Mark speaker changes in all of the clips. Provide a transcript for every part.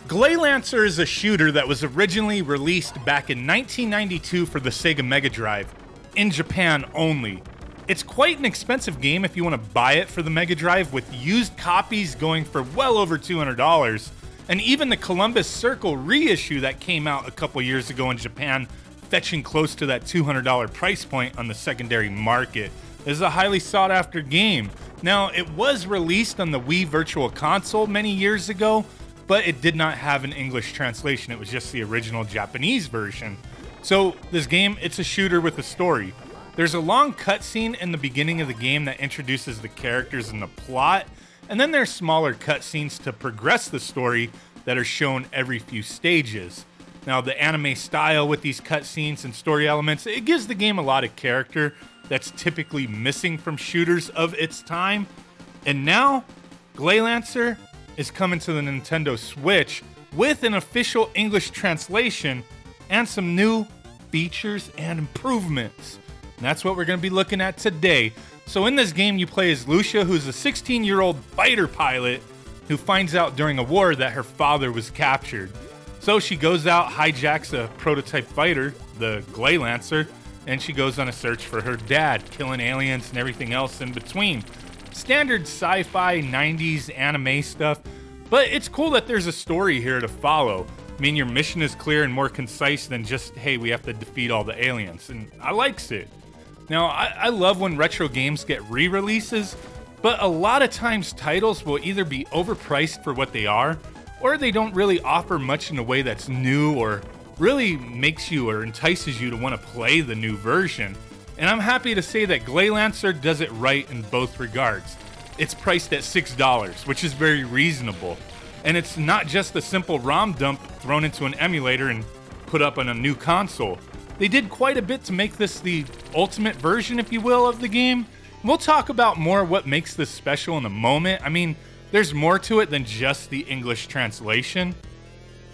Speaker 1: Gleylancer is a shooter that was originally released back in 1992 for the Sega Mega Drive, in Japan only. It's quite an expensive game if you want to buy it for the Mega Drive, with used copies going for well over $200, and even the Columbus Circle reissue that came out a couple years ago in Japan, fetching close to that $200 price point on the secondary market. This is a highly sought after game. Now, it was released on the Wii Virtual Console many years ago, but it did not have an English translation. It was just the original Japanese version. So this game, it's a shooter with a story. There's a long cutscene in the beginning of the game that introduces the characters and the plot, and then there's smaller cutscenes to progress the story that are shown every few stages. Now, the anime style with these cutscenes and story elements, it gives the game a lot of character that's typically missing from shooters of its time. And now, Gleylancer is coming to the Nintendo Switch with an official English translation and some new features and improvements. And that's what we're going to be looking at today. So in this game, you play as Lucia, who's a 16-year-old fighter pilot who finds out during a war that her father was captured. So she goes out, hijacks a prototype fighter, the Gleylancer, and she goes on a search for her dad, killing aliens and everything else in between. Standard sci-fi 90s anime stuff, but it's cool that there's a story here to follow. I mean, your mission is clear and more concise than just, hey, we have to defeat all the aliens, and I likes it. Now, I love when retro games get re-releases, but a lot of times titles will either be overpriced for what they are, or they don't really offer much in a way that's new or really makes you or entices you to want to play the new version. And I'm happy to say that Gleylancer does it right in both regards. It's priced at $6, which is very reasonable. And it's not just a simple ROM dump thrown into an emulator and put up on a new console. They did quite a bit to make this the ultimate version, if you will, of the game. We'll talk about more what makes this special in a moment. I mean, there's more to it than just the English translation.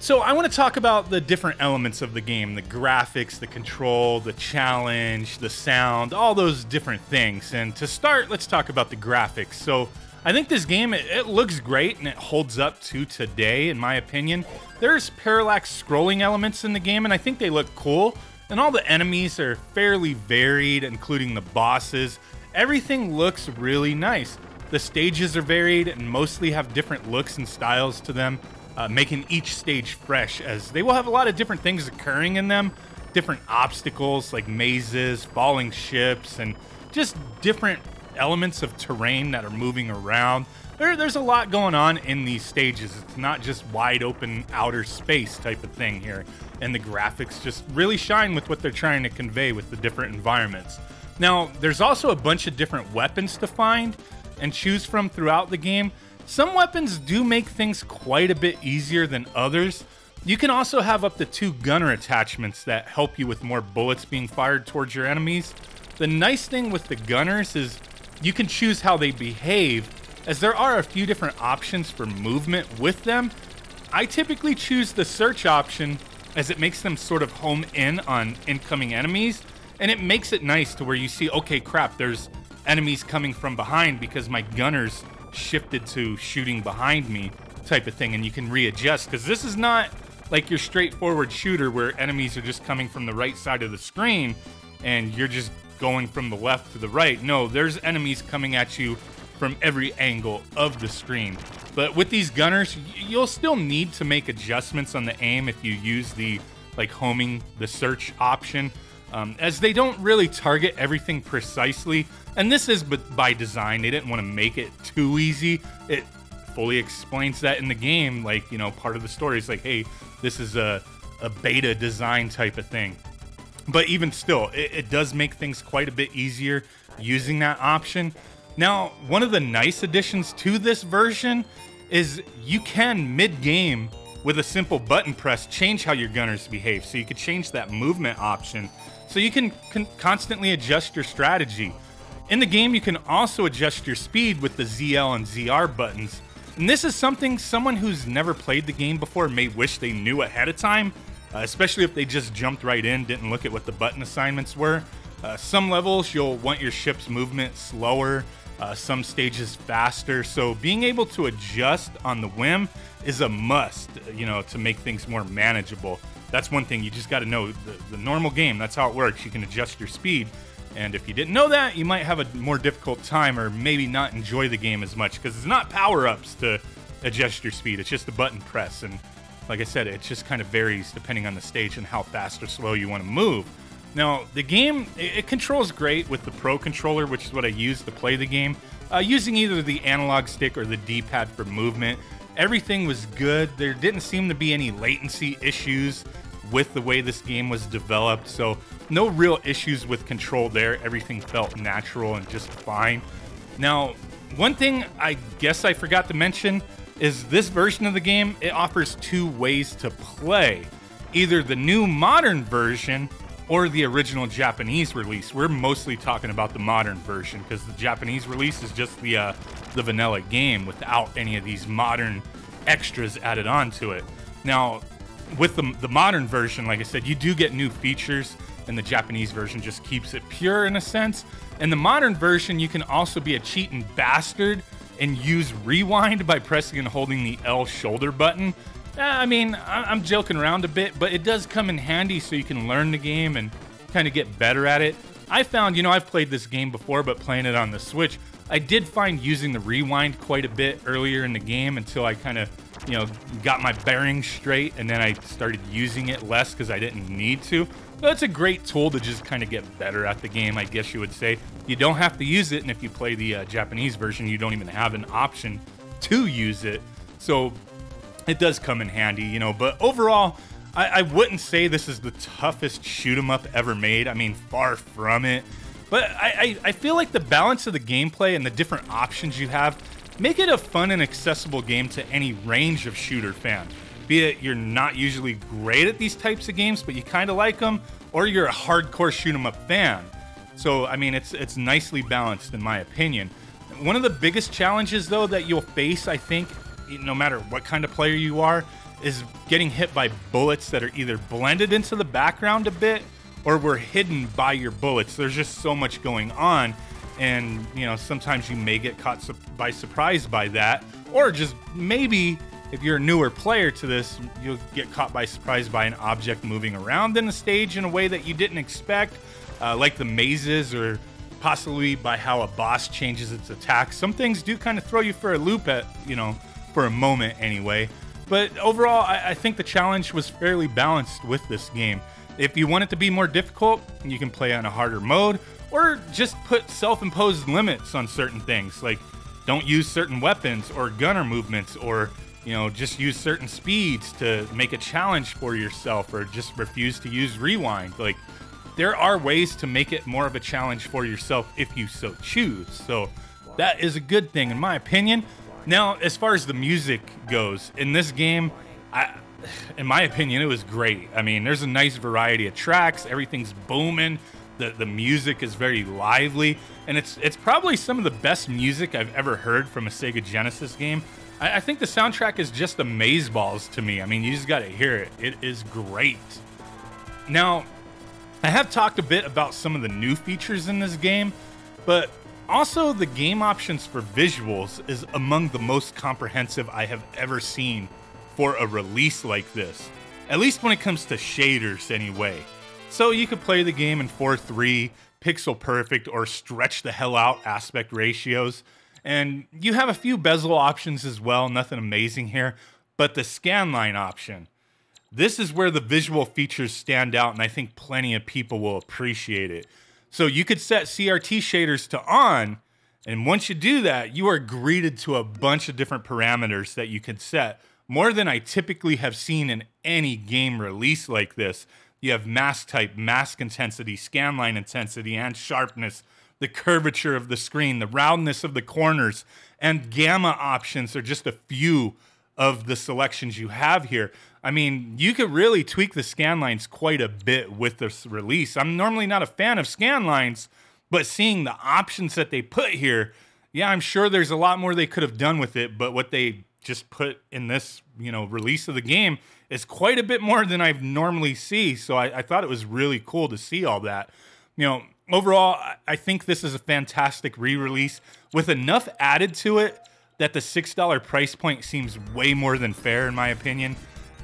Speaker 1: So I want to talk about the different elements of the game, the graphics, the control, the challenge, the sound, all those different things. And to start, let's talk about the graphics. So I think this game, it looks great and it holds up to today, in my opinion. There's parallax scrolling elements in the game, and I think they look cool. And all the enemies are fairly varied, including the bosses. Everything looks really nice. The stages are varied and mostly have different looks and styles to them, making each stage fresh, as they will have a lot of different things occurring in them. Different obstacles like mazes, falling ships, and just different elements of terrain that are moving around. There's a lot going on in these stages. It's not just wide open outer space type of thing here. And the graphics just really shine with what they're trying to convey with the different environments. Now, there's also a bunch of different weapons to find and choose from throughout the game. Some weapons do make things quite a bit easier than others. You can also have up to 2 gunner attachments that help you with more bullets being fired towards your enemies. The nice thing with the gunners is you can choose how they behave, as there are a few different options for movement with them. I typically choose the search option, as it makes them sort of home in on incoming enemies, and it makes it nice to where you see, okay, crap, there's enemies coming from behind because my gunners shifted to shooting behind me type of thing, and you can readjust, because this is not like your straightforward shooter where enemies are just coming from the right side of the screen and you're just going from the left to the right. No, there's enemies coming at you from every angle of the screen. But with these gunners, you'll still need to make adjustments on the aim if you use the homing the search option, as they don't really target everything precisely. And this is by design. They didn't want to make it too easy. It fully explains that in the game. Part of the story is like, hey, this is a beta design type of thing. But even still, it does make things quite a bit easier using that option. Now, one of the nice additions to this version is you can, mid-game, with a simple button press, change how your gunners behave. So you could change that movement option, so you can constantly adjust your strategy. In the game, you can also adjust your speed with the ZL and ZR buttons. And this is something someone who's never played the game before may wish they knew ahead of time, especially if they just jumped right in, didn't look at what the button assignments were. Some levels, you'll want your ship's movement slower, some stages faster. So being able to adjust on the whim is a must, you know, to make things more manageable. That's one thing you just got to know. The normal game, that's how it works. You can adjust your speed. And if you didn't know that, you might have a more difficult time or maybe not enjoy the game as much because it's not power-ups to adjust your speed. It's just a button press. And like I said, it just kind of varies depending on the stage and how fast or slow you want to move. Now, the game, it controls great with the Pro Controller, which is what I use to play the game, using either the analog stick or the D-pad for movement. Everything was good. There didn't seem to be any latency issues with the way this game was developed, so no real issues with control there. Everything felt natural and just fine. Now, one thing I guess I forgot to mention is this version of the game, it offers two ways to play. Either the new modern version or the original Japanese release. We're mostly talking about the modern version because the Japanese release is just the vanilla game without any of these modern extras added onto it. Now, with the modern version, like I said, you do get new features, and the Japanese version just keeps it pure in a sense. In the modern version, you can also be a cheating bastard and use rewind by pressing and holding the L shoulder button. I mean, I'm joking around a bit, but it does come in handy so you can learn the game and kind of get better at it. I found, you know, I've played this game before, but playing it on the Switch, I did find using the rewind quite a bit earlier in the game until I kind of, you know, got my bearings straight, and then I started using it less because I didn't need to. But it's a great tool to just kind of get better at the game, I guess you would say. You don't have to use it, and if you play the Japanese version, you don't even have an option to use it. So it does come in handy, you know. But overall, I wouldn't say this is the toughest shoot-'em-up ever made. I mean, far from it. But I feel like the balance of the gameplay and the different options you have make it a fun and accessible game to any range of shooter fan. Be it you're not usually great at these types of games, but you kind of like them, or you're a hardcore shoot-'em-up fan. So, I mean, it's nicely balanced in my opinion. One of the biggest challenges, though, that you'll face, I think, no matter what kind of player you are, is getting hit by bullets that are either blended into the background a bit or were hidden by your bullets. There's just so much going on, and you know, sometimes you may get caught by surprise by that, or just maybe if you're a newer player to this, you'll get caught by surprise by an object moving around in the stage in a way that you didn't expect, like the mazes, or possibly by how a boss changes its attack. Some things do kind of throw you for a loop at, you know, for a moment anyway. But overall, I think the challenge was fairly balanced with this game. If you want it to be more difficult, you can play on a harder mode, or just put self-imposed limits on certain things, like don't use certain weapons or gunner movements, or, you know, just use certain speeds to make a challenge for yourself, or just refuse to use rewind. Like, there are ways to make it more of a challenge for yourself if you so choose. So that is a good thing in my opinion. Now, as far as the music goes, in this game, in my opinion, it was great. I mean, there's a nice variety of tracks. Everything's booming. The music is very lively, and it's probably some of the best music I've ever heard from a Sega Genesis game. I think the soundtrack is just amazeballs to me. I mean, you just got to hear it. It is great. Now, I have talked a bit about some of the new features in this game, but also the game options for visuals is among the most comprehensive I have ever seen for a release like this, at least when it comes to shaders anyway. So you could play the game in 4:3, pixel perfect, or stretch the hell out aspect ratios. And you have a few bezel options as well, nothing amazing here, but the scanline option, this is where the visual features stand out, and I think plenty of people will appreciate it. So you could set CRT shaders to on, and once you do that, you are greeted to a bunch of different parameters that you can set, more than I typically have seen in any game release like this. You have mask type, mask intensity, scanline intensity, and sharpness, the curvature of the screen, the roundness of the corners, and gamma options are just a few of the selections you have here. I mean, you could really tweak the scanlines quite a bit with this release. I'm normally not a fan of scanlines, but seeing the options that they put here, yeah, I'm sure there's a lot more they could have done with it, but what they just put in this, you know, release of the game is quite a bit more than I normally see. So I thought it was really cool to see all that. You know, Overall, I think this is a fantastic re-release with enough added to it that the $6 price point seems way more than fair in my opinion.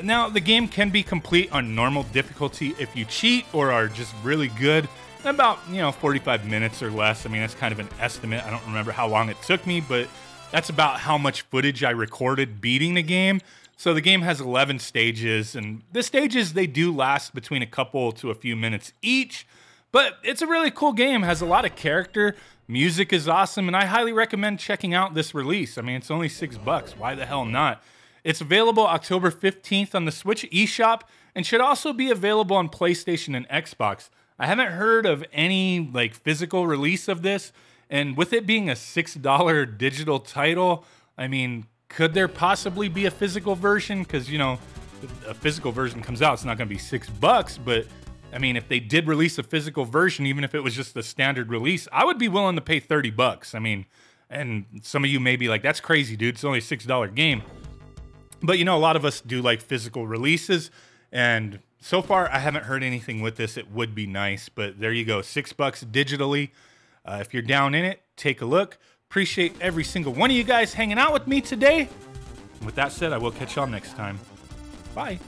Speaker 1: Now, the game can be complete on normal difficulty if you cheat or are just really good in about, 45 minutes or less. I mean, that's kind of an estimate. I don't remember how long it took me, but that's about how much footage I recorded beating the game. So the game has 11 stages, and the stages, they do last between a couple to a few minutes each, but it's a really cool game, has a lot of character, music is awesome, and I highly recommend checking out this release. I mean, it's only $6, why the hell not? It's available October 15th on the Switch eShop, and should also be available on PlayStation and Xbox. I haven't heard of any physical release of this, and with it being a $6 digital title, I mean, could there possibly be a physical version? Because, a physical version comes out, it's not going to be $6, but I mean, if they did release a physical version, even if it was just the standard release, I would be willing to pay $30. I mean, and some of you may be like, that's crazy, dude. It's only a $6 game. But, a lot of us do like physical releases, and so far, I haven't heard anything with this. It would be nice, but there you go, $6 digitally. If you're down in it, take a look. Appreciate every single one of you guys hanging out with me today. And with that said, I will catch y'all next time. Bye.